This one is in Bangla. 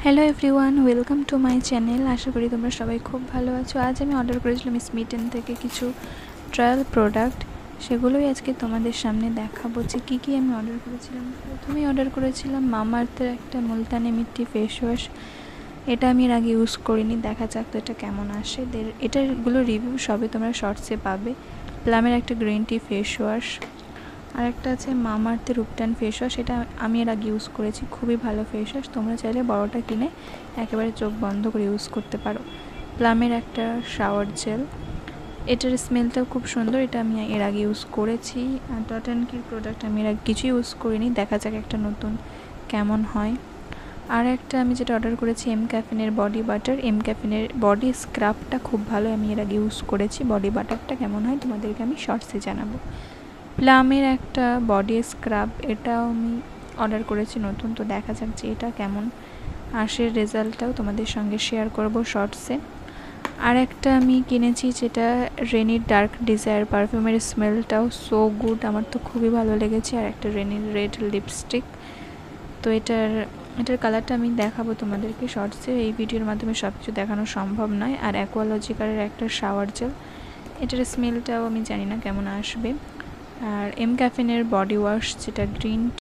Hello everyone, welcome to my channel. আশা করি তোমরা সবাই খুব ভালো আছো। আজ আমি অর্ডার করেছিলাম স্মিটেন থেকে কিছু ট্রায়াল প্রোডাক্ট, সেগুলোই আজকে তোমাদের সামনে দেখাবো যে কী আমি অর্ডার করেছিলাম। প্রথমেই অর্ডার করেছিলাম মামাআর্থের একটা মুলতানি মিট্টি ফেস ওয়াশ। এটা আমি এর আগে ইউজ করিনি, দেখা যাক তো এটা কেমন আসে। এটারগুলো রিভিউ সবে তোমরা শর্টসে পাবে। প্লামের একটা গ্রিন টি ফেস ওয়াশ, আর একটা আছে মামাআর্থের রূপটান ফেস ওয়াশ। এটা আমি এর আগে ইউজ করেছি, খুবই ভালো ফেস ওয়াশ। তোমরা চাইলে বড়টা কিনে একেবারে চোখ বন্ধ করে ইউজ করতে পারো। প্লামের একটা শাওয়ার জেল, এটার স্মেলটাও খুব সুন্দর, এটা আমি এর আগে ইউজ করেছি। আর ডট অ্যান্ড কির প্রোডাক্ট আমি এর আগে কিছু ইউজ করিনি, দেখা যাক একটা নতুন কেমন হয়। আর একটা আমি যেটা অর্ডার করেছি এম ক্যাফিনের বডি বাটার। এম ক্যাফিনের বডি স্ক্রাবটা খুব ভালো, আমি এর আগে ইউজ করেছি। বডি বাটারটা কেমন হয় তোমাদেরকে আমি শর্টসে জানাবো। প্লামের একটা বডি স্ক্রাব, এটাও আমি অর্ডার করেছি নতুন, তো দেখা যাক যে এটা কেমন আসে। রেজাল্টটাও তোমাদের সঙ্গে শেয়ার করব শর্টসে। আর একটা আমি কিনেছি যেটা রেনির ডার্ক ডিজায়ার পারফিউমের, স্মেলটাও সো গুড, আমার তো খুবই ভালো লেগেছে। আর একটা রেনির রেড লিপস্টিক, তো এটার কালারটা আমি দেখাবো তোমাদেরকে শর্টসে, এই ভিডিওর মাধ্যমে সব কিছু দেখানো সম্ভব নয়। আর অ্যাকোয়ালজিকারের একটা শাওয়ার জেল, এটার স্মেলটাও আমি জানি না কেমন আসবে। আর এম ক্যাফিনের বডি ওয়াশ যেটা গ্রিন